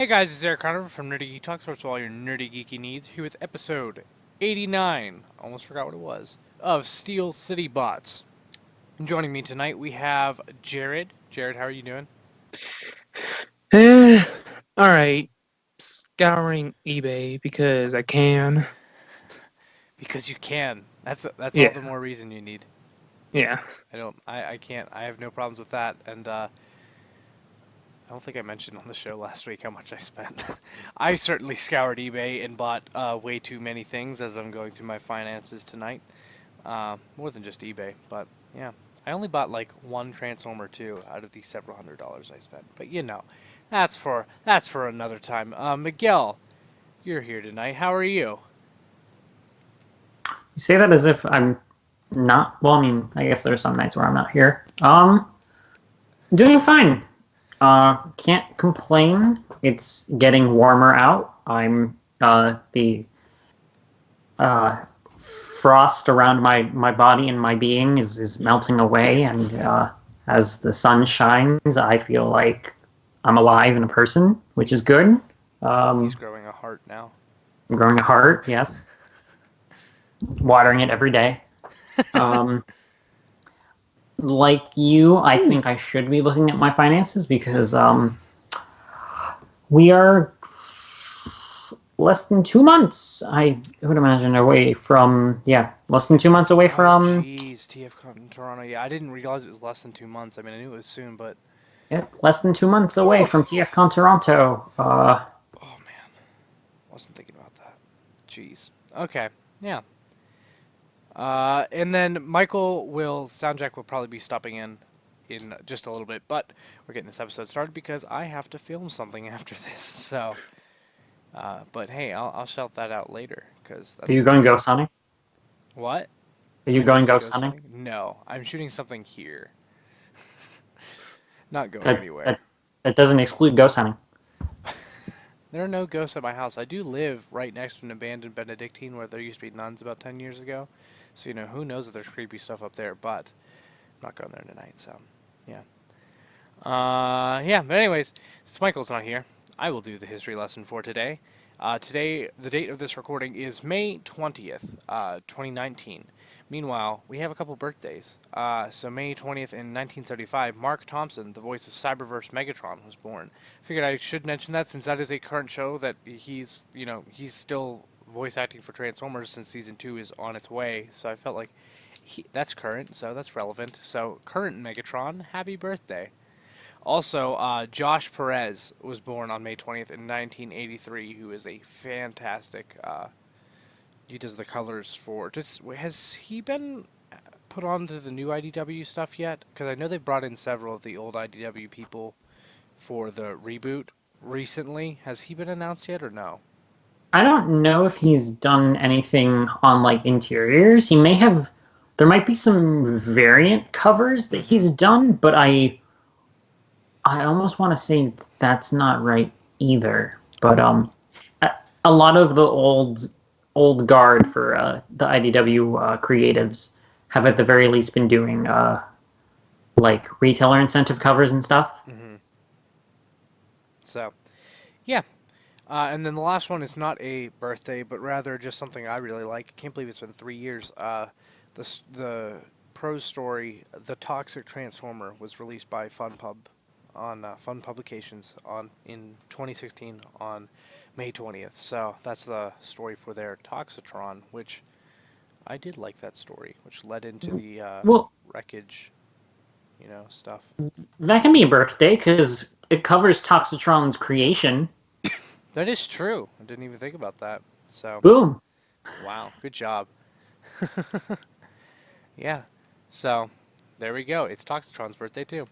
Hey guys, it's Eric Conover from Nerdy Geek Talk, source for all your nerdy geeky needs, here with episode 89, almost forgot what it was, of Steel City Bots. And joining me tonight we have Jared. Jared, how are you doing? Eh, all right. Scouring eBay because I can. Because you can. That's all the Yeah, more reason you need. yeah. I can't, I have no problems with that, and I don't think I mentioned on the show last week how much I spent. I certainly scoured eBay and bought way too many things as I'm going through my finances tonight. More than just eBay, but yeah. I only bought like one Transformer too out of the several $100s I spent. But that's for another time. Miguel, you're here tonight. How are you? You say that as if I'm not. Well, I mean, I guess there's some nights where I'm not here. Doing fine. Can't complain. It's getting warmer out. The uh, frost around my body and my being is melting away, and as the sun shines, I feel like I'm alive and a person, which is good. He's Um, growing a heart now. I'm growing a heart. Yes, watering it every day. Um, like you, I think I should be looking at my finances because we are less than 2 months. I would imagine away from less than 2 months away Oh, from jeez, TF in Toronto. Yeah, I didn't realize it was less than 2 months. I mean, I knew it was soon, but less than 2 months away oh, from TFCon Toronto. oh man, wasn't thinking about that. Jeez. Okay, yeah. And then Soundjack will probably be stopping in just a little bit, but we're getting this episode started because I have to film something after this. So, but hey, I'll shout that out later because Are that's you gonna be going cool. ghost hunting? What? Are Am you I going going ghost ghost hunting? hunting? No, I'm shooting something here. Not going That anywhere. that that doesn't exclude ghost hunting. There are no ghosts at my house. I do live right next to an abandoned Benedictine where there used to be nuns about 10 years ago. So, who knows if there's creepy stuff up there, but I'm not going there tonight, so yeah. Yeah, but anyways, since Michael's not here, I will do the history lesson for today. Today, the date of this recording is May 20th, 2019. Meanwhile, we have a couple birthdays. So May 20th in 1975, Mark Thompson, the voice of Cyberverse Megatron, was born. Figured I should mention that since that is a current show that he's still voice acting for Transformers since season 2 is on its way. So I felt like that's current, so that's relevant. So current Megatron, happy birthday. Also, Josh Perez was born on May 20th in 1983, who is a fantastic. He does the colors for. Has he been put onto the new IDW stuff yet? Because I know they've brought in several of the old IDW people for the reboot recently. Has he been announced yet or no? I don't know if he's done anything on like interiors. He may have. There might be some variant covers that Mm-hmm. he's done, but I almost want to say that's not right either. But a, a lot of the old guard for the IDW creatives have at the very least been doing like retailer incentive covers and stuff. Mm-hmm. So, yeah. And then the last one is not a birthday, but rather just something I really like. I can't believe it's been 3 years. The prose story, "The Toxic Transformer," was released by FunPub on Fun Publications on in 2016 on May 20th. So that's the story for their Toxitron, which I did like that story, which led into the Well, wreckage, stuff. that can be a birthday because it covers Toxitron's creation. That is true. I didn't even think about that. So, Boom. wow, good job. Yeah. So, there we go. It's Toxitron's birthday too.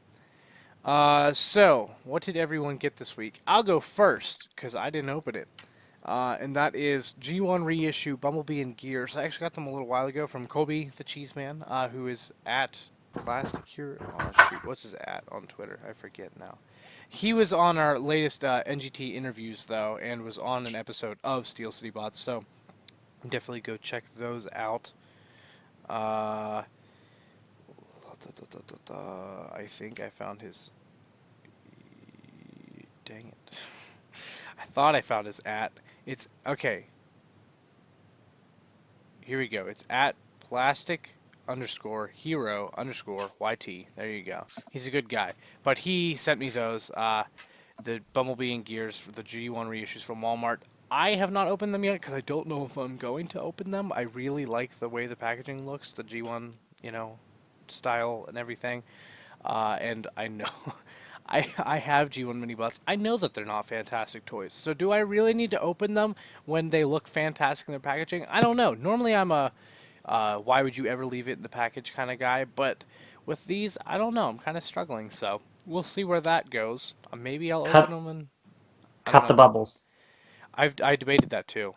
So what did everyone get this week? I'll go first because I didn't open it. And that is G1 reissue Bumblebee and Gears. I actually got them a little while ago from Kobe the Cheese Man, who is at Plastic here. Oh shoot, what's his at on Twitter? I forget now. He was on our latest NGT interviews though, and was on an episode of Steel City Bots. So definitely go check those out. Uh, I think I found his. Dang it. thought I found his at. It's okay. Here we go. It's at plastic underscore hero underscore YT. There you go. He's a good guy. But he sent me those. The Bumblebee and Gears for the G1 reissues from Walmart. I have not opened them yet because I don't know if I'm going to open them. I really like the way the packaging looks, the G1, style and everything. And I know I have G1 mini bots. I know that they're not fantastic toys. So do I really need to open them when they look fantastic in their packaging? I don't know. Normally I'm a why would you ever leave it in the package kind of guy, but with these, I don't know. I'm kind of struggling, so we'll see where that goes. Maybe I'll open them and I don't Cut the know. bubbles. I debated that too,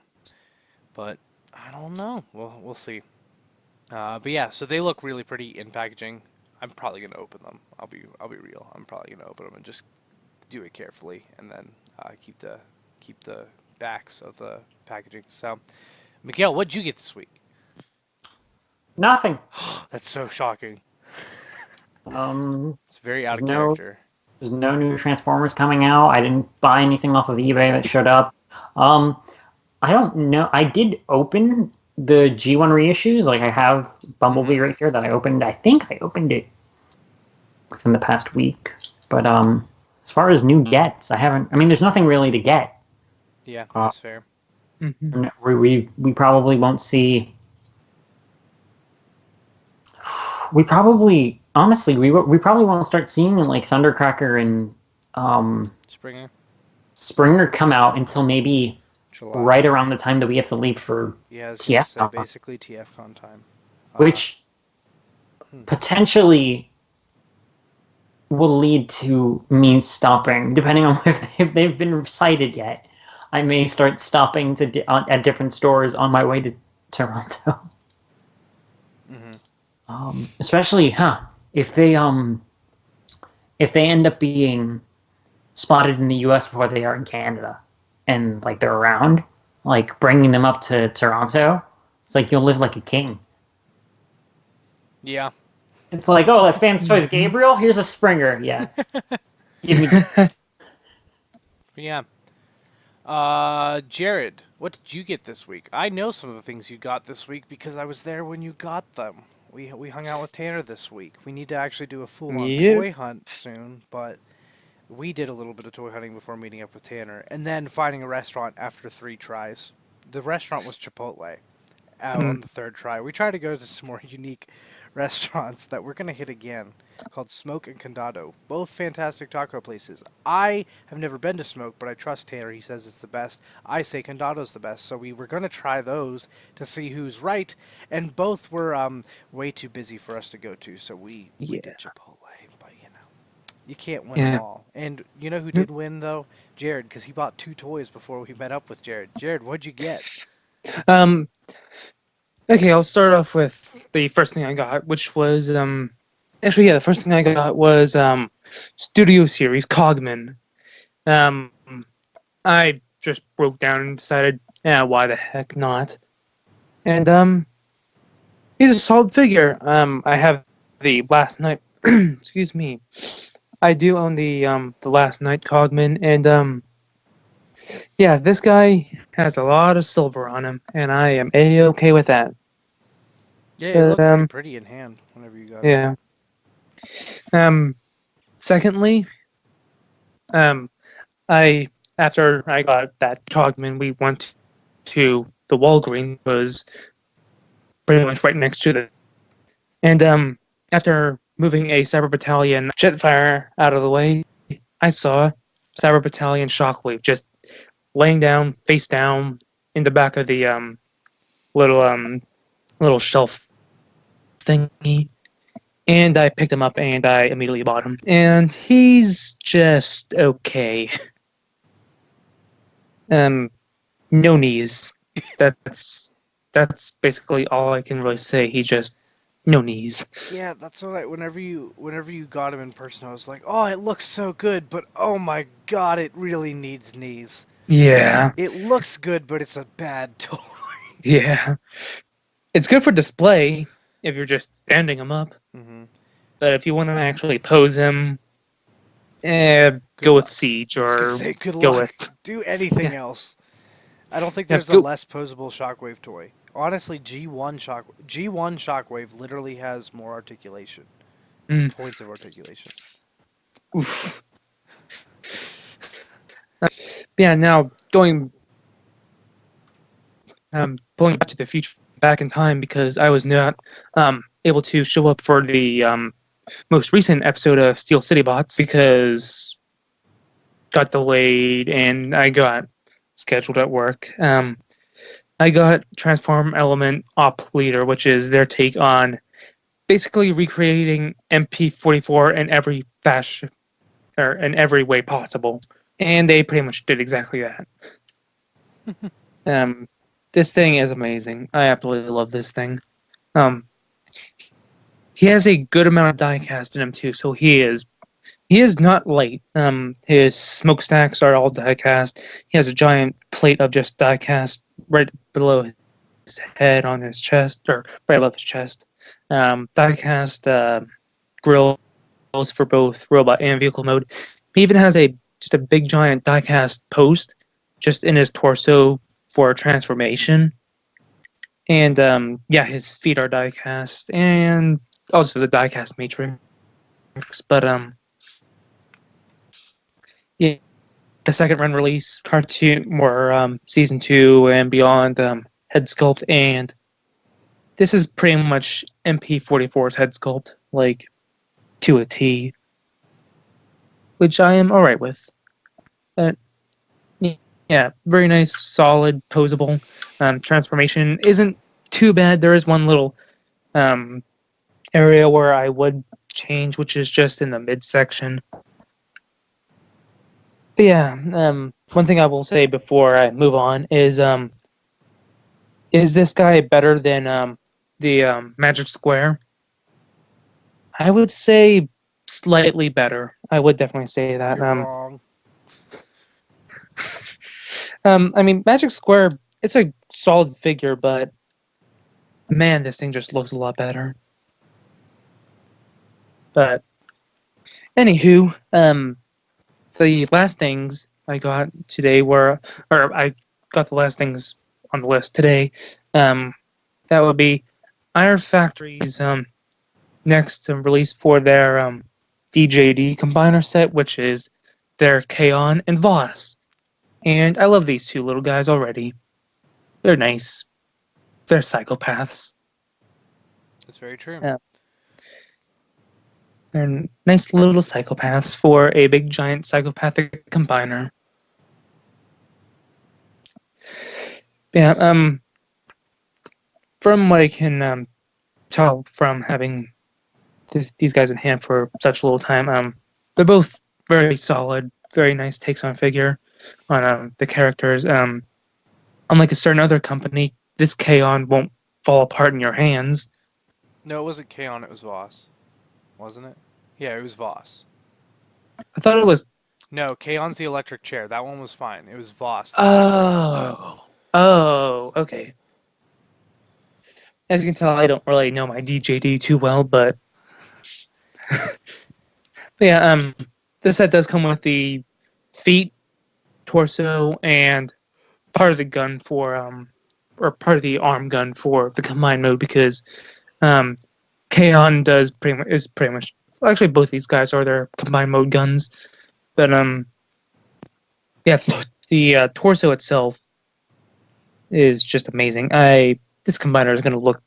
but I don't know. We'll see. But yeah, so they look really pretty in packaging. I'm probably gonna open them. I'll be real. I'm probably gonna open them and just do it carefully, and then keep the backs of the packaging. So, Miguel, what'd you get this week? Nothing. That's so shocking. Um, It's very out of there's no character. there's no new Transformers coming out. I didn't buy anything off of eBay that showed up. Um, I don't know. I did open the G1 reissues. Like I have Bumblebee right here that I opened. I think I opened it within the past week. But as far as new gets, I haven't. I mean, there's nothing really to get. Yeah, that's fair. Mm-hmm. We probably won't see. We probably honestly we probably won't start seeing like Thundercracker and Springer come out until maybe July. right around the time that we have to leave for Yeah, I was gonna say TF, basically TFCon time. which potentially will lead to me stopping, depending on if they've been cited yet. I may start stopping at different stores on my way to Toronto. Especially, if they end up being spotted in the U.S. before they are in Canada, and like they're around, like bringing them up to Toronto, it's like you'll live like a king. Yeah. It's like, oh, that fan's choice, Gabriel. Here's a Springer. Yes. Give me. Yeah. Jared, what did you get this week? I know some of the things you got this week because I was there when you got them. We hung out with Tanner this week. We need to actually do a full-on toy hunt soon, but we did a little bit of toy hunting before meeting up with Tanner, and then finding a restaurant after 3 tries. The restaurant was Chipotle on the 3rd try. We tried to go to some more unique restaurants that we're going to hit again, called Smoke and Condado. Both fantastic taco places. I have never been to Smoke, but I trust Tanner. He says it's the best. I say Condado's the best. So we were going to try those to see who's right, and both were way too busy for us to go to, so we did Chipotle. But, you can't win them all. And you know who did win, though? Jared, because he bought 2 toys before we met up with Jared. Jared, what'd you get? Okay, I'll start off with the first thing I got, which was the first thing I got was Studio Series Cogman. I just broke down and decided, why the heck not? And he's a solid figure. I have the Last Night. Excuse me. I do own the Last Night Cogman, and this guy has a lot of silver on him, and I am A-okay with that. Yeah, it looked pretty in hand whenever you got it. Yeah. Secondly, after I got that Cogman, we went to the Walgreens, was pretty much right next to it. And after moving a Cyber Battalion Jetfire out of the way, I saw Cyber Battalion Shockwave just laying down, face down, in the back of the little shelf thingy, and I picked him up and I immediately bought him. And he's just okay. No knees. That's basically all I can really say. He just no knees. Yeah, that's what whenever you got him in person, I was like, oh, it looks so good, but oh my god, it really needs knees. Yeah. It looks good, but it's a bad toy. Yeah. It's good for display if you're just standing him up. Mm-hmm. But if you want to actually pose him, Go Good with luck. Siege I was gonna or say good go luck. with Do anything yeah, else. I don't think yeah, there's a go. less posable Shockwave toy. Honestly, G1 Shockwave literally has more articulation, Mm, points of articulation. oof. Yeah, now going back to the future, back in time because I was not able to show up for the most recent episode of Steel City Bots because got delayed and I got scheduled at work. I got Transform Element Op Leader, which is their take on basically recreating MP44 in every fashion or in every way possible, and they pretty much did exactly that. Um, this thing is amazing. I absolutely love this thing. Um, he has a good amount of diecast in him too, so he is not light. His smokestacks are all diecast. He has a giant plate of just diecast right below his head on his chest, or right above his chest. Diecast grills for both robot and vehicle mode. He even has a just a big giant diecast post just in his torso for transformation. And yeah, his feet are diecast, and also the diecast matrix. But yeah, the second run release, cartoon, more season two and beyond, head sculpt, and this is pretty much MP44's head sculpt, like to a T, which I am all right with. But yeah, very nice, solid, posable. Transformation isn't too bad. There is one little um, area where I would change, which is just in the midsection. But yeah, one thing I will say before I move on is this guy better than the Magic Square? I would say slightly better. I would definitely say that. You're wrong. I mean, Magic Square, it's a solid figure, but man, this thing just looks a lot better. But anywho, the last things I got today were, or I got the last things on the list today. Um, that would be Iron Factory's next release for their DJD combiner set, which is their Kaon and Voss. And I love these two little guys already. They're nice. They're psychopaths. That's very true. Uh, they're nice little psychopaths for a big giant psychopathic combiner. Yeah, from what I can tell from having these guys in hand for such a little time, they're both very solid, very nice takes on figure on the characters. Unlike a certain other company, this K-On! Won't fall apart in your hands. No, it wasn't Kaon, it was Voss. Wasn't it? Yeah, it was Voss. I thought it was. No, Kaon's the electric chair. That one was fine. It was Voss, the cyclone. Oh, okay. As you can tell, I don't really know my DJD too well, but yeah, this set does come with the feet, torso, and part of the gun for or part of the arm gun for the combined mode because um, Kaon does pretty much actually both these guys are their combined mode guns, but yeah, the torso itself is just amazing. This combiner is going to look.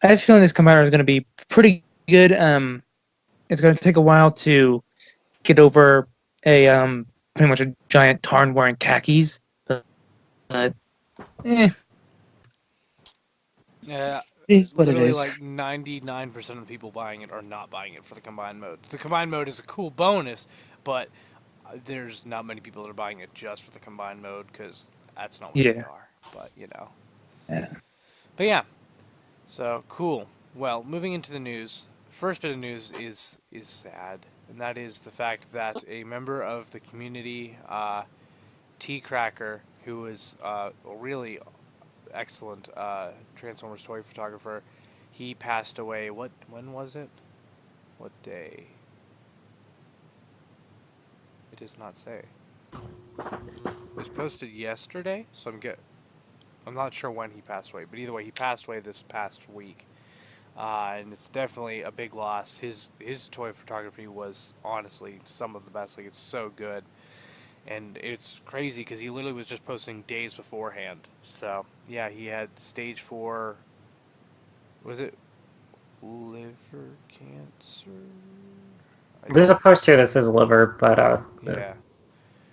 I have a feeling this combiner is going to be pretty good. It's going to take a while to get over a pretty much a giant Tarn wearing khakis, but eh, Yeah, it is what it literally is. like 99% of the people buying it are not buying it for the combined mode. The combined mode is a cool bonus, but there's not many people that are buying it just for the combined mode because that's not what they Yeah. are. But, you know. Yeah. But yeah, so cool. Well, moving into the news. First bit of news is sad, and that is the fact that a member of the community, T Cracker, who is a really excellent Transformers toy photographer, he passed away. When was it? What day? It does not say. It was posted yesterday, so I'm not sure when he passed away, but either way, he passed away this past week. And it's definitely a big loss. His toy photography was honestly some of the best. Like, it's so good, and it's crazy because he literally was just posting days beforehand. So yeah, he had stage 4. Was it liver cancer? There's a post here that says liver, but Yeah.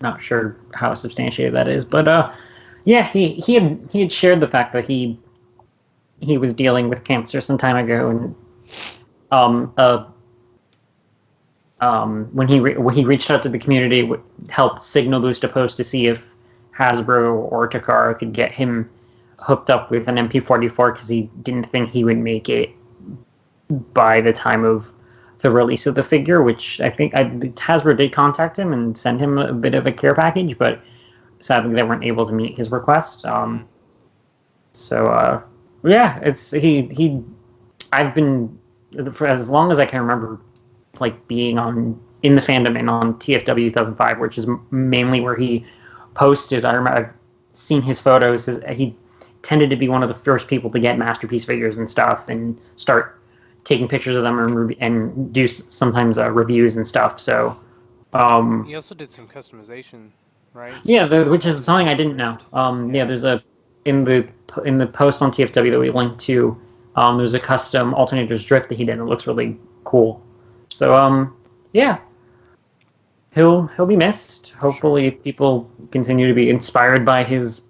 not sure how substantiated that is. But yeah, he had shared the fact that he was dealing with cancer some time ago, and um uh when he reached out to the community, helped signal boost a post to see if Hasbro or Takara could get him hooked up with an MP44 because he didn't think he would make it by the time of the release of the figure. Which Hasbro did contact him and send him a bit of a care package, but sadly they weren't able to meet his request. So yeah, it's he. I've been for as long as I can remember, like being on in the fandom and on TFW 2005, which is mainly where he posted. I remember I've seen his photos. He tended to be one of the first people to get masterpiece figures and stuff, and start taking pictures of them and do sometimes reviews and stuff. So He also did some customization, right? yeah, which is something I didn't know. Yeah, there's a in the post on TFW that we linked to. There's a custom alternators drift that he did. And it looks really cool. So yeah, he'll be missed. Hopefully, people continue to be inspired by his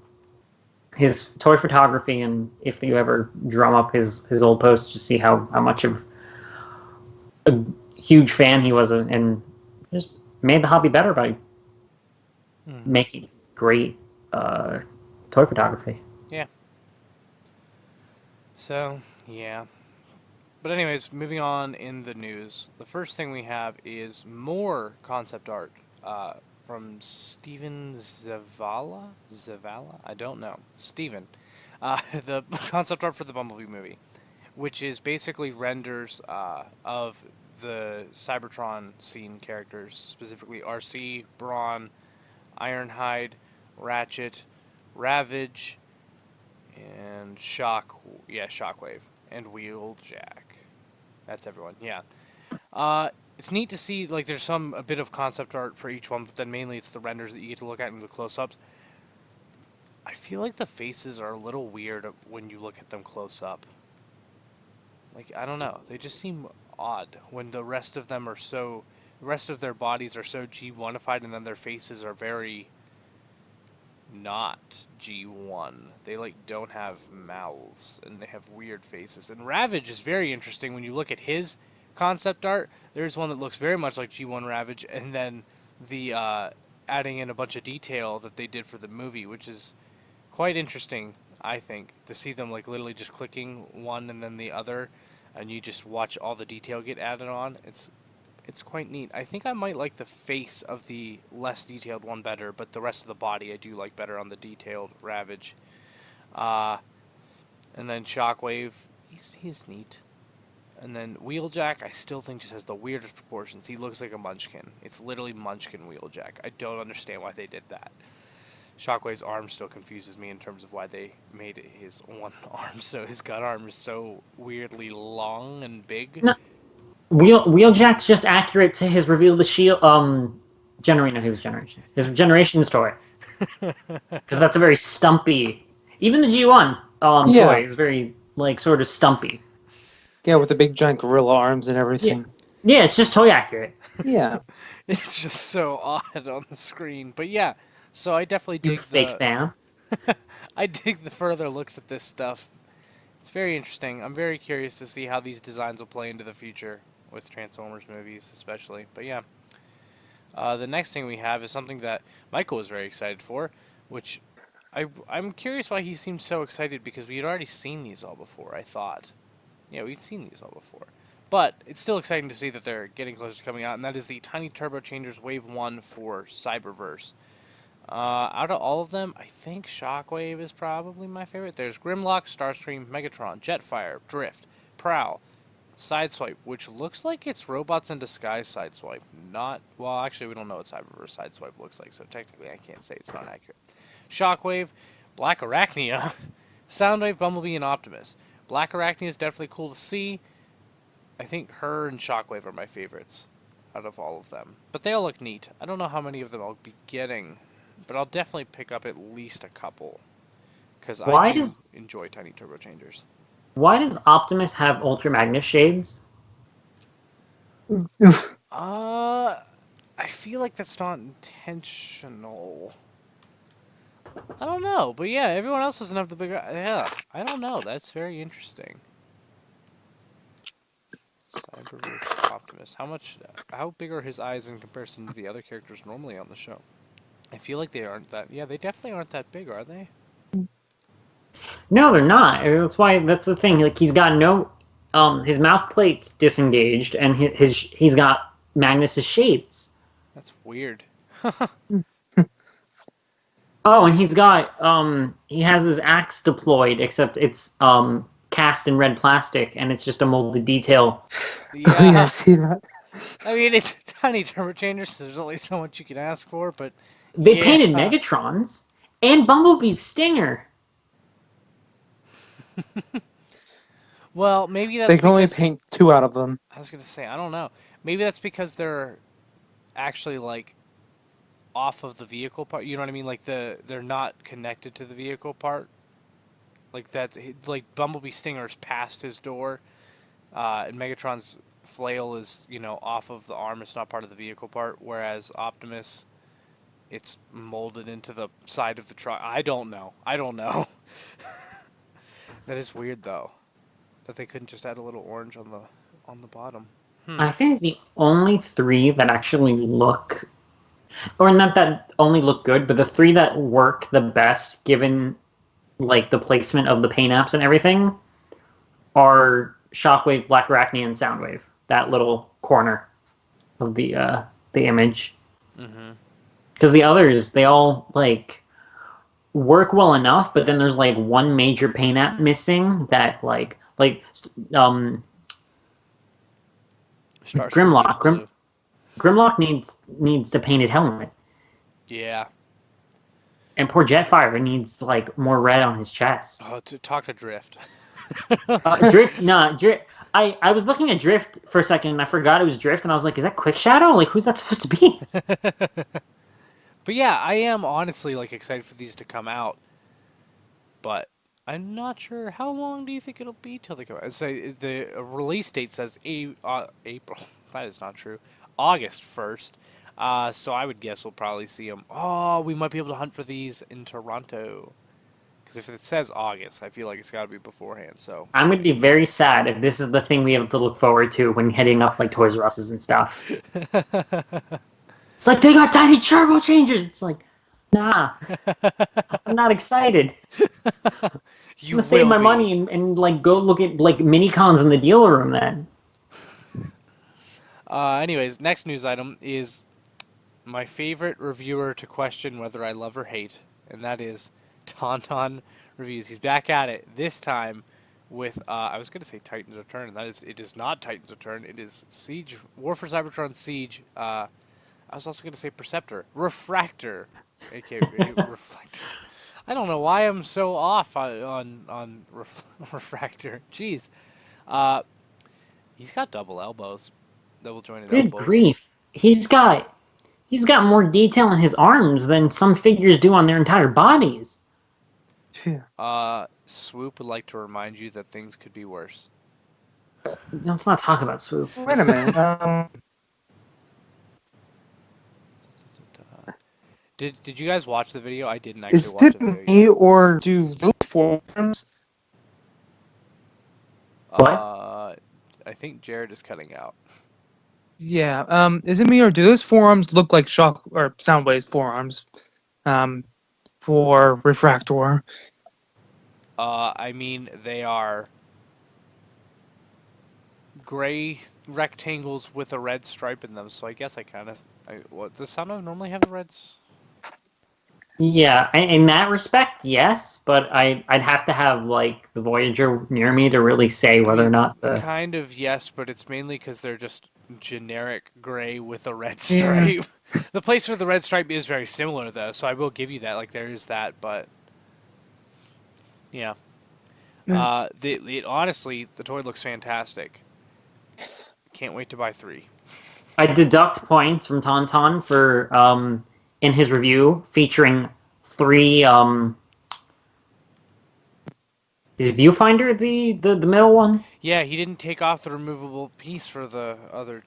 toy photography, and if you ever drum up his old posts, to see how much of a huge fan he was, and just made the hobby better by making great toy photography. Yeah. So, yeah. But anyways, moving on in the news. The first thing we have is more concept art from Steven Zavala? Zavala? I don't know. Steven. The concept art for the Bumblebee movie, which is basically renders of the Cybertron scene characters, specifically RC, Brawn, Ironhide, Ratchet, Ravage, and Shockwave, and Wheeljack. That's everyone. Yeah. It's neat to see, like, there's a bit of concept art for each one, but then mainly it's the renders that you get to look at in the close-ups. I feel like the faces are a little weird when you look at them close up. Like, I don't know. They just seem odd when the rest of their bodies are so G1ified, and then their faces are very not G1. They like don't have mouths and they have weird faces. And Ravage is very interesting when you look at his concept art. There's one that looks very much like G1 Ravage, and then the adding in a bunch of detail that they did for the movie, which is quite interesting, I think, to see them like literally just clicking one and then the other, and you just watch all the detail get added on. It's quite neat. I think I might like the face of the less detailed one better, but the rest of the body I do like better on the detailed Ravage. And then Shockwave, he's neat. And then Wheeljack, I still think just has the weirdest proportions. He looks like a Munchkin. It's literally Munchkin Wheeljack. I don't understand why they did that. Shockwave's arm still confuses me in terms of why they made his one arm so his gut arm is so weirdly long and big. No. Wheeljack's just accurate to his reveal the shield. His generations toy, because that's a very stumpy. Even the G1 toy is very like sort of stumpy. Yeah, with the big giant gorilla arms and everything. Yeah, it's just toy accurate. Yeah, it's just so odd on the screen. But yeah, so I definitely dig fake fan. I dig the further looks at this stuff. It's very interesting. I'm very curious to see how these designs will play into the future with Transformers movies, especially. But yeah, the next thing we have is something that Michael was very excited for, which I'm curious why he seemed so excited, because we had already seen these all before, I thought. Yeah, we've seen these all before. But it's still exciting to see that they're getting closer to coming out, and that is the Tiny Turbo Changers Wave 1 for Cyberverse. Out of all of them, I think Shockwave is probably my favorite. There's Grimlock, Starscream, Megatron, Jetfire, Drift, Prowl, Sideswipe, which looks like it's Robots in Disguise Sideswipe. Not, well, actually, we don't know what Cyberverse Sideswipe looks like, so technically I can't say it's not accurate. Shockwave, Black Arachnia, Soundwave, Bumblebee, and Optimus. Black Arachnia is definitely cool to see. I think her and Shockwave are my favorites out of all of them. But they all look neat. I don't know how many of them I'll be getting, but I'll definitely pick up at least a couple. Because I Why do does enjoy Tiny Turbo Changers. why does Optimus have Ultra Magnus shades? I feel like that's not intentional. I don't know, but yeah, everyone else doesn't have the bigger. Yeah, I don't know. That's very interesting. Cyberverse Optimus. How big are his eyes in comparison to the other characters normally on the show? I feel like they aren't that. Yeah, they definitely aren't that big, are they? No, they're not. That's the thing. Like he's got no, his mouth plate's disengaged, and he's got Magnus's shades. That's weird. Oh, and he has his axe deployed, except it's cast in red plastic, and it's just a molded detail. Yeah, Yeah, see that? I mean it's Tiny Turbo Changers, so there's only so much you can ask for, but They yeah. painted Megatron's and Bumblebee's stinger. Well, maybe that's They can only because paint 2 out of them. I was gonna say I don't know. Maybe that's because they're actually like off of the vehicle part. You know what I mean? Like they're not connected to the vehicle part. Like that, like Bumblebee Stinger's past his door, and Megatron's flail is off of the arm. It's not part of the vehicle part. Whereas Optimus, it's molded into the side of the truck. I don't know. I don't know. That is weird though, that they couldn't just add a little orange on the bottom. I think the only 3 that actually look, or not that only look good, but the 3 that work the best, given like the placement of the paint apps and everything, are Shockwave, Black Arachnia, and Soundwave. That little corner of the image. Mm-hmm. Because the others, they all like work well enough, but then there's like one major paint app missing that Grimlock. Grimlock needs a painted helmet. Yeah. And poor Jetfire needs like more red on his chest. Oh, to talk to Drift. Drift, nah, Drift. I was looking at Drift for a second and I forgot it was Drift, and I was like, is that Quick Shadow? Like, who's that supposed to be? But yeah, I am honestly like excited for these to come out. But I'm not sure how long do you think it'll be till they come out. So the release date says April. That is not true. August 1st. So I would guess we'll probably see them. Oh, we might be able to hunt for these in Toronto. Because if it says August, I feel like it's got to be beforehand. So I'm going to be very sad if this is the thing we have to look forward to when heading up like Toys R Us's and stuff. It's like, they got tiny turbo changers. It's like, nah, I'm not excited. I'm you gonna save my be. money and like go look at like mini cons in the dealer room then. Anyways, next news item is my favorite reviewer to question whether I love or hate, and that is Tauntaun Reviews. He's back at it, this time with, I was going to say Titan's Return, and it is not Titan's Return, it is Siege, War for Cybertron Siege, I was also going to say Perceptor, Refractor, aka Reflector. I don't know why I'm so off on Refractor. Jeez. He's got double elbows. Double jointed Good elbows. grief, he's got more detail in his arms than some figures do on their entire bodies. Swoop would like to remind you that things could be worse. Let's not talk about Swoop. Wait a minute. Did you guys watch the video? I didn't actually Is watch the it video. me or do those forums? What? I think Jared is cutting out. Yeah. Is it me or do those forearms look like Shock or Soundwave's forearms? For Refractor. I mean, they are gray rectangles with a red stripe in them, so I guess I kind of... What, does Soundwave normally have the reds? Yeah, in that respect, yes, but I'd have to have like the Voyager near me to really say I whether or mean, not the kind of yes, but it's mainly because they're just generic gray with a red Yeah. stripe. The place for the red stripe is very similar, though, so I will give you that. Like, there is that, but yeah. Yeah. Honestly, the toy looks fantastic. Can't wait to buy 3. I deduct points from Tauntaun for in his review featuring 3 is Viewfinder the middle one? Yeah, he didn't take off the removable piece for the other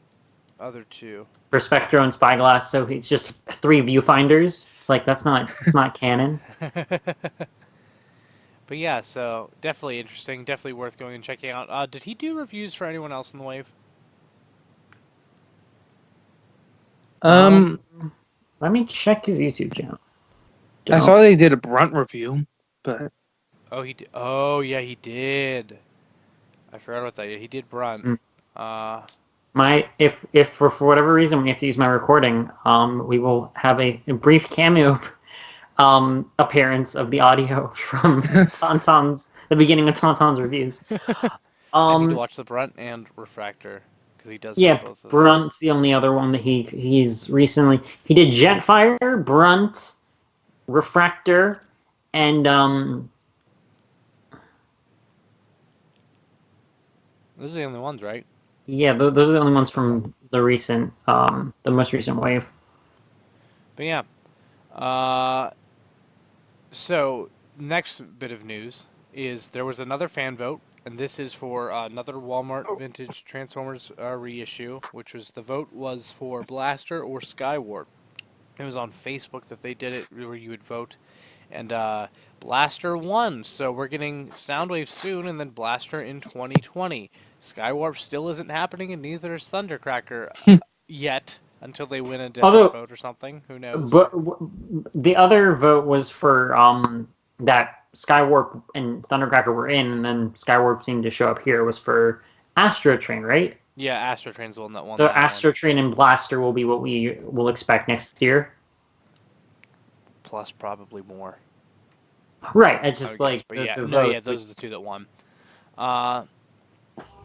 2. For Spectro and Spyglass, so it's just 3 viewfinders. It's like that's not canon. But yeah, so definitely interesting, definitely worth going and checking out. Did he do reviews for anyone else in the wave? Um, Let me check his YouTube channel. I saw they did a Brunt review, but Oh, he did. Oh, yeah, he did. I forgot about that. Yeah, he did Brunt. Mm. Uh, My if for whatever reason we have to use my recording, we will have a brief cameo appearance of the audio from Tauntaun's the beginning of Tauntaun's reviews. I need to Um, watch the Brunt and Refractor because he does have yeah, both of those. Brunt's the only other one that he's recently he did Jetfire, Brunt, Refractor, and Those are the only ones, right? yeah, those are the only ones So far. from the most recent wave. But yeah. Uh, so next bit of news is there was another fan vote, and this is for another Walmart vintage Transformers reissue, which was the vote was for Blaster or Skywarp. It was on Facebook that they did it, where you would vote, and Blaster won. So we're getting Soundwave soon, and then Blaster in 2020. Skywarp still isn't happening, and neither is Thundercracker yet, until they win a different Although, vote or something. Who knows? but the other vote was for that Skywarp and Thundercracker were in, and then Skywarp seemed to show up here was for Astro Train, right? Yeah, Astro Train's the one that won So that one. Astro Train and Blaster will be what we will expect next year. Plus probably more. Right. It's I just would guess. like But yeah, the no, vote. yeah, those are the 2 that won. Uh,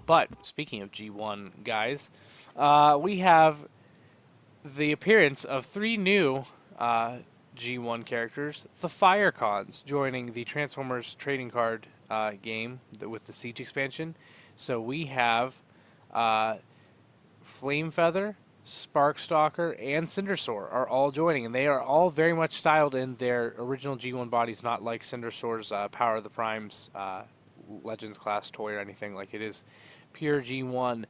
but speaking of G1 guys, we have the appearance of 3 new G1 characters, the Firecons, joining the Transformers trading card game with the Siege expansion. So we have uh, Flamefeather, Sparkstalker, and Cindersaur are all joining, and they are all very much styled in their original G1 bodies, not like Cindersaur's Power of the Primes Legends class toy or anything. Like, it is pure G1,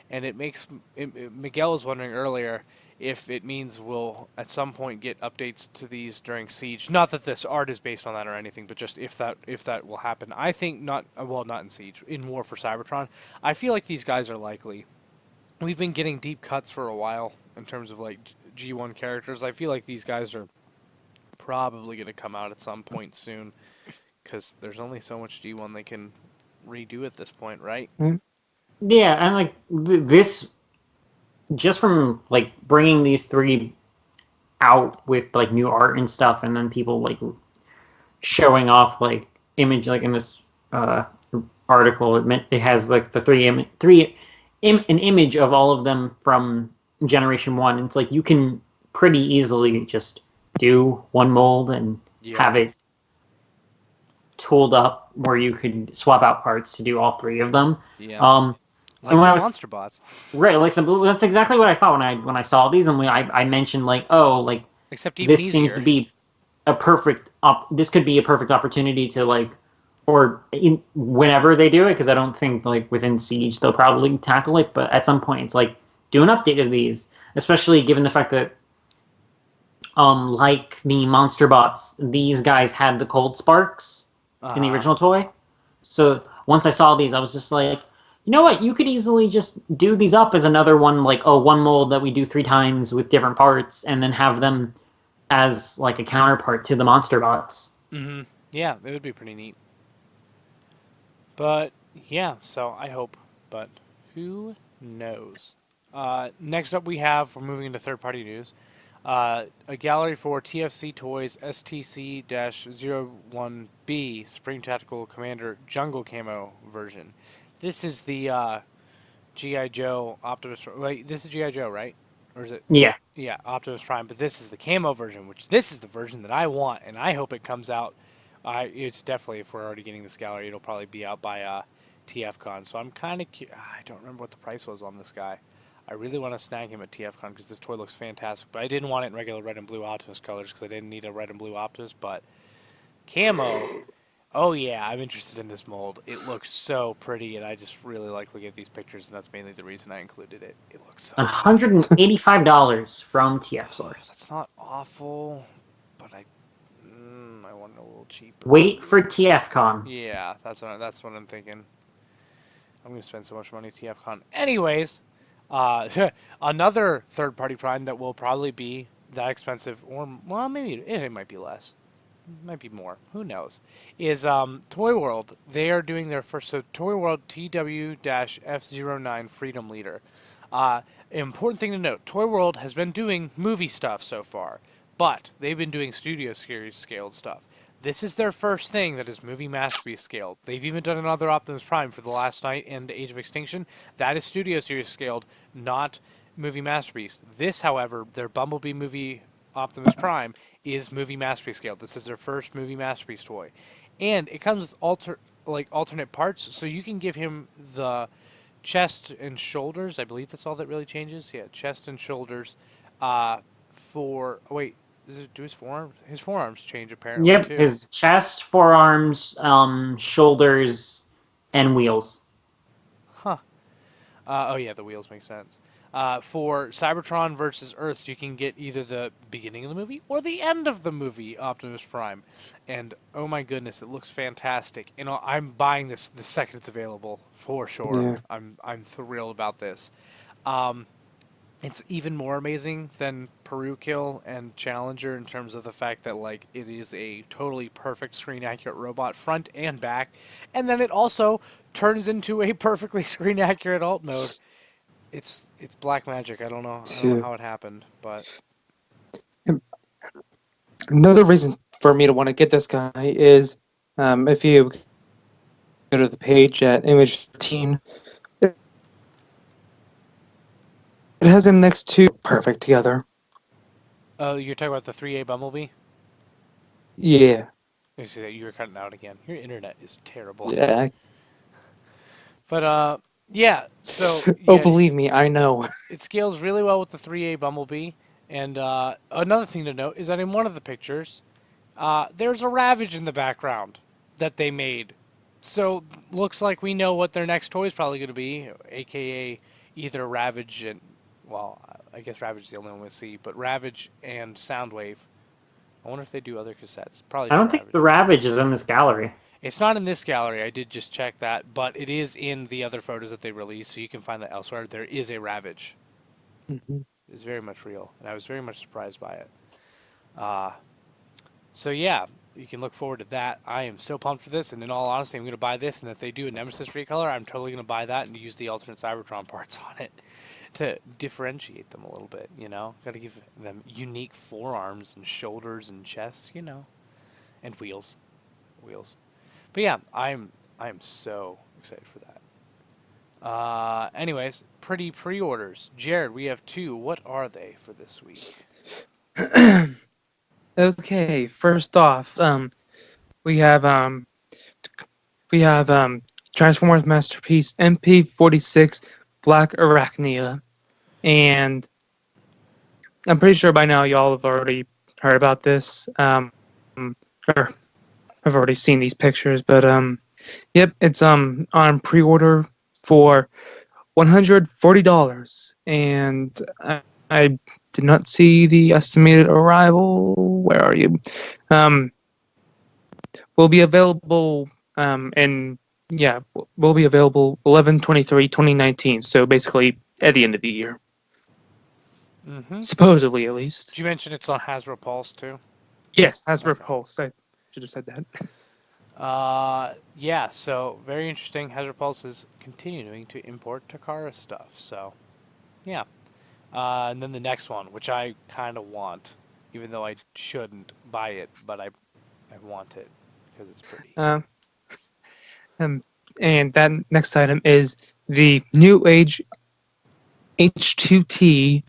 and it makes Miguel was wondering earlier if it means we'll at some point get updates to these during Siege. Not that this art is based on that or anything, but just if that will happen. I think not. Well, not in Siege. In War for Cybertron, I feel like these guys are likely. We've been getting deep cuts for a while in terms of like G1 characters. I feel like these guys are probably going to come out at some point soon because there's only so much G1 they can redo at this point, right? Yeah, and like this, just from like bringing these 3 out with like new art and stuff, and then people like showing off like image like in this article. It has like the an image of all of them from Generation 1. It's like you can pretty easily just do one mold and have Yeah. it tooled up where you could swap out parts to do all 3 of them. Yeah. And Like when the I was monster bots. right, like that's exactly what I thought when I saw these, and I mentioned like, oh, like Except even this seems to easier. be this could be a perfect opportunity to like whenever they do it, because I don't think like within Siege they'll probably tackle it, but at some point it's like do an update of these, especially given the fact that like the monster bots, these guys had the cold sparks in the original toy. So once I saw these, I was just like, you know what, you could easily just do these up as another one, like, oh, one mold that we do 3 times with different parts, and then have them as like a counterpart to the monster bots. Mm-hmm. Yeah, it would be pretty neat. But yeah, so I hope. But who knows? Next up, we're moving into third-party news. A gallery for TFC Toys STC-01B Supreme Tactical Commander Jungle Camo version. This is the G.I. Joe Optimus. Wait, this is G.I. Joe, right? Or is it? Yeah. Yeah, Optimus Prime. But this is the camo version, which this is the version that I want, and I hope it comes out. It's definitely, if we're already getting this gallery, it'll probably be out by TFCon. So I'm kind of I don't remember what the price was on this guy. I really want to snag him at TFCon because this toy looks fantastic. But I didn't want it in regular red and blue Optimus colors because I didn't need a red and blue Optimus. But camo, oh yeah, I'm interested in this mold. It looks so pretty, and I just really like looking at these pictures, and that's mainly the reason I included it. It looks so good. $185 from TF Source. That's not awful, but I want it a little cheaper. Wait for TFCon. Yeah, that's what I'm thinking. I'm gonna spend so much money at TFCon. Anyways, another third-party Prime that will probably be that expensive, or well, maybe it might be less, might be more. Who knows? Is Toy World? They are doing their first. So Toy World TW-F09 Freedom Leader. Important thing to note: Toy World has been doing movie stuff so far, but they've been doing Studio Series scaled stuff. This is their first thing that is movie masterpiece scaled. They've even done another Optimus Prime for The Last Night and Age of Extinction. That is Studio Series scaled, not movie masterpiece. This, however, their Bumblebee movie Optimus Prime is movie masterpiece scaled. This is their first movie masterpiece toy, and it comes with alternate parts, so you can give him the chest and shoulders. I believe that's all that really changes. Yeah, chest and shoulders. For wait. Do his forearms? His forearms change apparently Yep, too. his chest, forearms, shoulders, and wheels. Huh. Oh yeah, the wheels make sense. For Cybertron versus Earth, you can get either the beginning of the movie or the end of the movie Optimus Prime, and oh my goodness, it looks fantastic. You know, I'm buying this the second it's available for sure. Yeah. I'm thrilled about this. It's even more amazing than Peru Kill and Challenger in terms of the fact that like it is a totally perfect screen accurate robot front and back, and then it also turns into a perfectly screen accurate alt mode. It's black magic. I don't know how it happened, but Another reason for me to want to get this guy is if you go to the page at Image 13, it has him next to perfect together. oh, you're talking about the 3A Bumblebee? Yeah. You see that you were cutting out again. Your internet is terrible. Yeah. But yeah. So Oh, yeah, believe me, I know. it scales really well with the 3A Bumblebee. And another thing to note is that in one of the pictures, there's a Ravage in the background that they made. So looks like we know what their next toy is probably going to be, aka either Ravage and, well, I guess Ravage is the only one we see, but Ravage and Soundwave. I wonder if they do other cassettes. Probably I just don't think Ravage. the Ravage is in this gallery. It's not in this gallery. I did just check that, but it is in the other photos that they released, so you can find that elsewhere. There is a Ravage. Mm-hmm. It's very much real, and I was very much surprised by it. So yeah, you can look forward to that. I am so pumped for this, and in all honesty, I'm going to buy this, and if they do a Nemesis recolor, I'm totally going to buy that and use the alternate Cybertron parts on it to differentiate them a little bit, you know? Got to give them unique forearms and shoulders and chests, you know, and wheels. But yeah, I'm so excited for that. Anyways, pretty pre-orders. Jared, we have 2. What are they for this week? Okay, first off, we have Transformers Masterpiece MP46 Black Arachnia, and I'm pretty sure by now y'all have already heard about this, or have already seen these pictures, but yep, it's on pre-order for $140, and I did not see the estimated arrival. Where are you? Will be available will be available 11/23/2019. So basically at the end of the year, supposedly at least. Did you mention it's on Hasbro Pulse too? Yes, Hasbro Pulse. I should have said that. Yeah, so very interesting. Hasbro Pulse is continuing to import Takara stuff. So, yeah. And then the next one, which I kind of want, even though I shouldn't buy it, but I want it because it's pretty. Um, um, and that next item is the New Age H2T.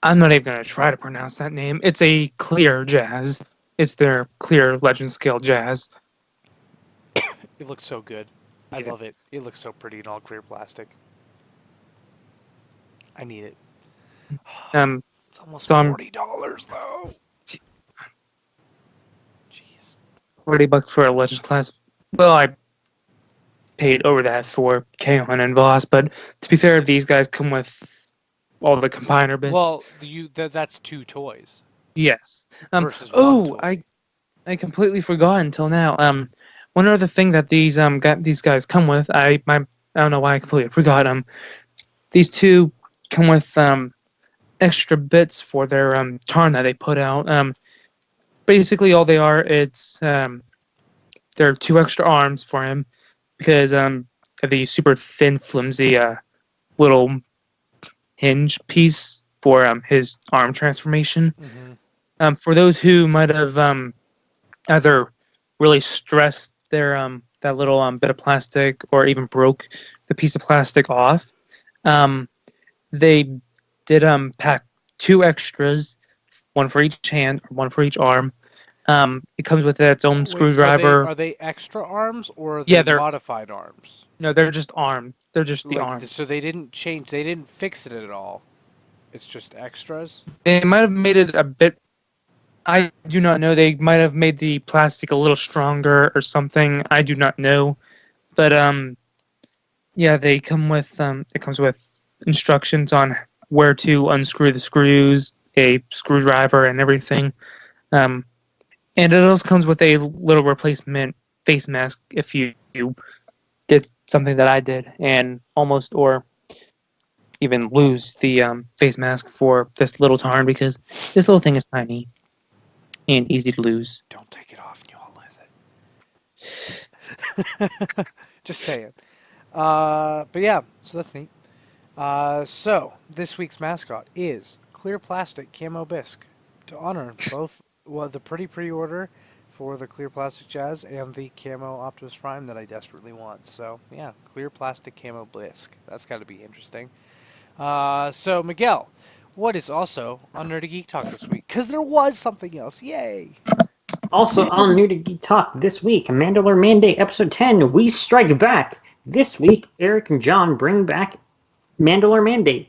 I'm not even going to try to pronounce that name. It's a clear jazz. It's their clear legend scale jazz. It looks so good. I Yeah. love it. It looks so pretty in all clear plastic. I need it. Um, It's almost so I'm $40 though. Jeez. $40 for a legend class. Well, I paid over that for K-On and Voss, but to be fair, these guys come with all the combiner bits. Well, that's two toys Yes. versus one Oh, toy. I completely forgot until now. One other thing that these guys come with, I don't know why I completely forgot. These two come with extra bits for their tarn that they put out. Basically all they are, it's there are two extra arms for him because of the super thin, flimsy little hinge piece for his arm transformation. Mm-hmm. For those who might have either really stressed their that little bit of plastic or even broke the piece of plastic off, um, they did pack two extras, one for each hand, one for each arm. It comes with its own Wait, are they screwdriver. are they extra arms or are Yeah, they they're modified arms? no, they're just armed. They're just the Like so arms. they didn't change. They didn't fix it at all. It's just extras. They might have made it a bit. I do not know. They might have made the plastic a little stronger or something. I do not know. But yeah, they come with it comes with instructions on where to unscrew the screws, a screwdriver, and everything. Um, and it also comes with a little replacement face mask if you did something that I did and almost or even lose the face mask for this little tarn because this little thing is tiny and easy to lose. Don't take it off and you all lose it. Just saying. But yeah, so that's neat. So this week's mascot is clear plastic camo bisque to honor both the pretty pre-order for the clear plastic jazz and the camo Optimus Prime that I desperately want. So yeah, clear plastic camo bisque. That's got to be interesting. So Miguel, what is also on Nerdy Geek Talk this week? Because there was something else. Yay! Also on New to Geek Talk this week, Mandalore Mandate Episode 10, We Strike Back. This week, Eric and John bring back Mandalore Mandate.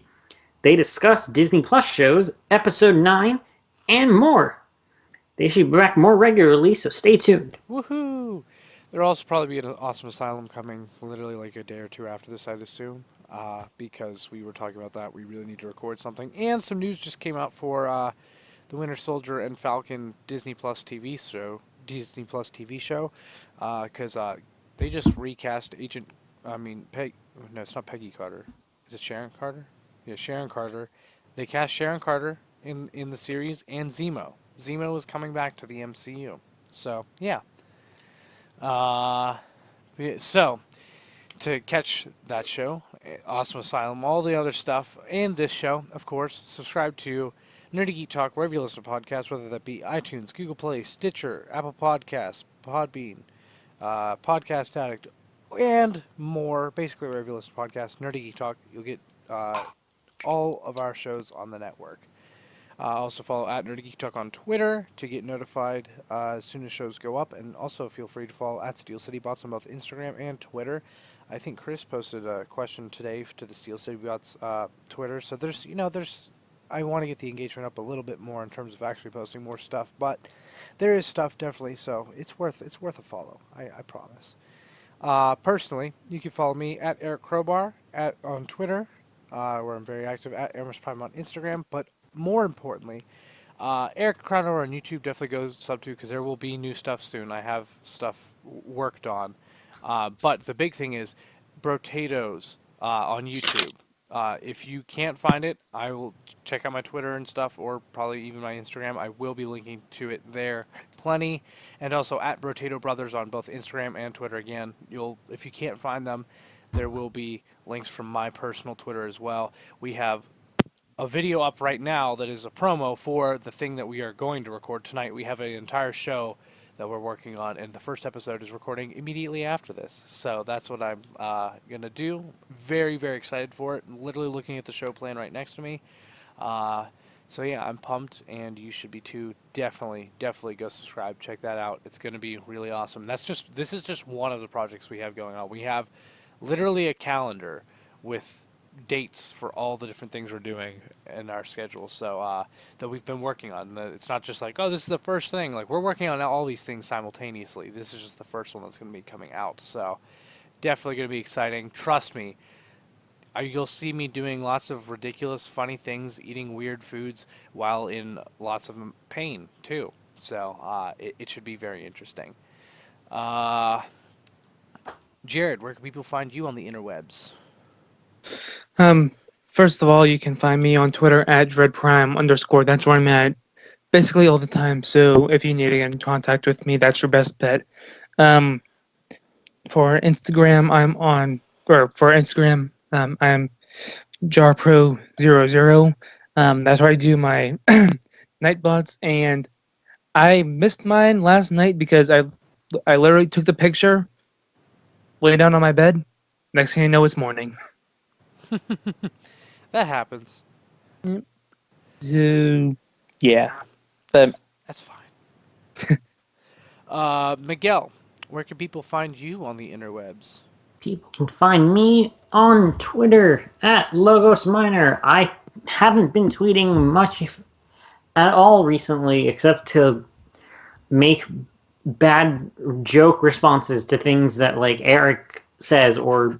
They discuss Disney Plus shows, Episode 9, and more. They should be back more regularly, so stay tuned. Woohoo! There'll also probably be an Awesome Asylum coming literally like a day or two after this, I'd assume. Because we were talking about that, we really need to record something. And some news just came out for the Winter Soldier and Falcon Disney Plus TV show. Because they just recast Peg. No, it's not Peggy Carter. Is it Sharon Carter? Yeah, Sharon Carter. They cast Sharon Carter in the series and Zemo. Zemo is coming back to the MCU. So yeah. So to catch that show, Awesome Asylum, all the other stuff, and this show, of course, subscribe to Nerdy Geek Talk wherever you listen to podcasts, whether that be iTunes, Google Play, Stitcher, Apple Podcasts, Podbean, Podcast Addict, and more. Basically, wherever you listen to podcasts, Nerdy Geek Talk, you'll get all of our shows on the network. Also follow at Nerdy Geek Talk on Twitter to get notified as soon as shows go up, and also feel free to follow at Steel City Bots on both Instagram and Twitter. I think Chris posted a question today to the Steel City Bots Twitter, so there's I want to get the engagement up a little bit more in terms of actually posting more stuff, but there is stuff definitely, so it's worth a follow. I promise. Personally, you can follow me at Eric Crowbar on Twitter, where I'm very active, at Hermes Prime on Instagram, but more importantly, Eric Crowbar on YouTube definitely goes sub to because there will be new stuff soon. I have stuff worked on. But the big thing is Brotatoes on YouTube. If you can't find it, I will check out my Twitter and stuff, or probably even my Instagram. I will be linking to it there plenty. And also at Brotato Brothers on both Instagram and Twitter. Again, if you can't find them, there will be links from my personal Twitter as well. We have a video up right now that is a promo for the thing that we are going to record tonight. We have an entire show that we're working on, and the first episode is recording immediately after this. So that's what I'm going to do. Very, very excited for it. I'm literally looking at the show plan right next to me. So yeah, I'm pumped, and you should be too. Definitely go subscribe. Check that out. It's going to be really awesome. This is just one of the projects we have going on. We have literally a calendar with dates for all the different things we're doing in our schedule. So that we've been working on. It's not just like, oh, this is the first thing. Like, we're working on all these things simultaneously. This is just the first one that's going to be coming out. So definitely going to be exciting. Trust me. You'll see me doing lots of ridiculous, funny things, eating weird foods while in lots of pain too. So it should be very interesting. Jared, where can people find you on the interwebs? First of all, you can find me on Twitter at dreadprime_. That's where I'm at basically all the time. So if you need to get in contact with me, that's your best bet. For Instagram, I am jarpro00. That's where I do my nightbots, and I missed mine last night because I literally took the picture, lay down on my bed. Next thing you know, it's morning. That happens. So, yeah. But That's fine. Miguel, where can people find you on the interwebs? People can find me on Twitter at LogosMiner. I haven't been tweeting much at all recently, except to make bad joke responses to things that like Eric says, or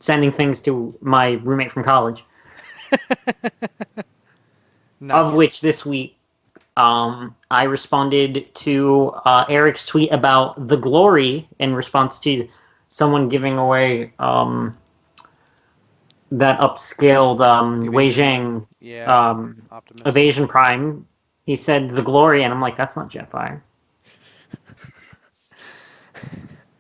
sending things to my roommate from college. Nice. Of which this week, I responded to Eric's tweet about the glory in response to someone giving away that upscaled Wei Zhang Optimus. Evasion Prime. He said the glory, and I'm like, that's not Jetfire.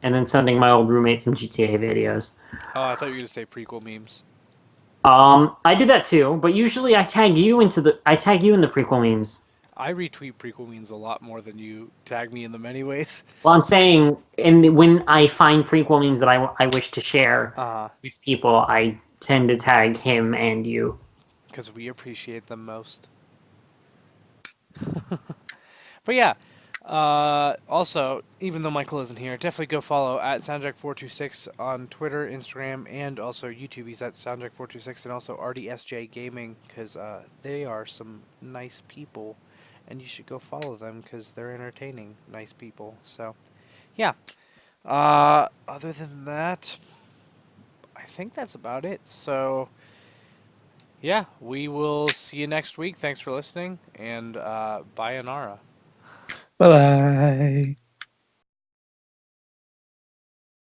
And then sending my old roommate some GTA videos. Oh, I thought you were going to say prequel memes. I did that too, but usually I tag you in the prequel memes. I retweet prequel memes a lot more than you tag me in them anyways. Well, I'm saying, when I find prequel memes that I wish to share with people, I tend to tag him and you. Because we appreciate them most. But yeah, also, even though Michael isn't here, definitely go follow at Soundjack426 on Twitter, Instagram, and also YouTube. He's at Soundjack426, and also RDSJ Gaming, because they are some nice people, and you should go follow them because they're entertaining, nice people. So, yeah. Other than that, I think that's about it. So, yeah, we will see you next week. Thanks for listening, and bye, Anara. bye-bye.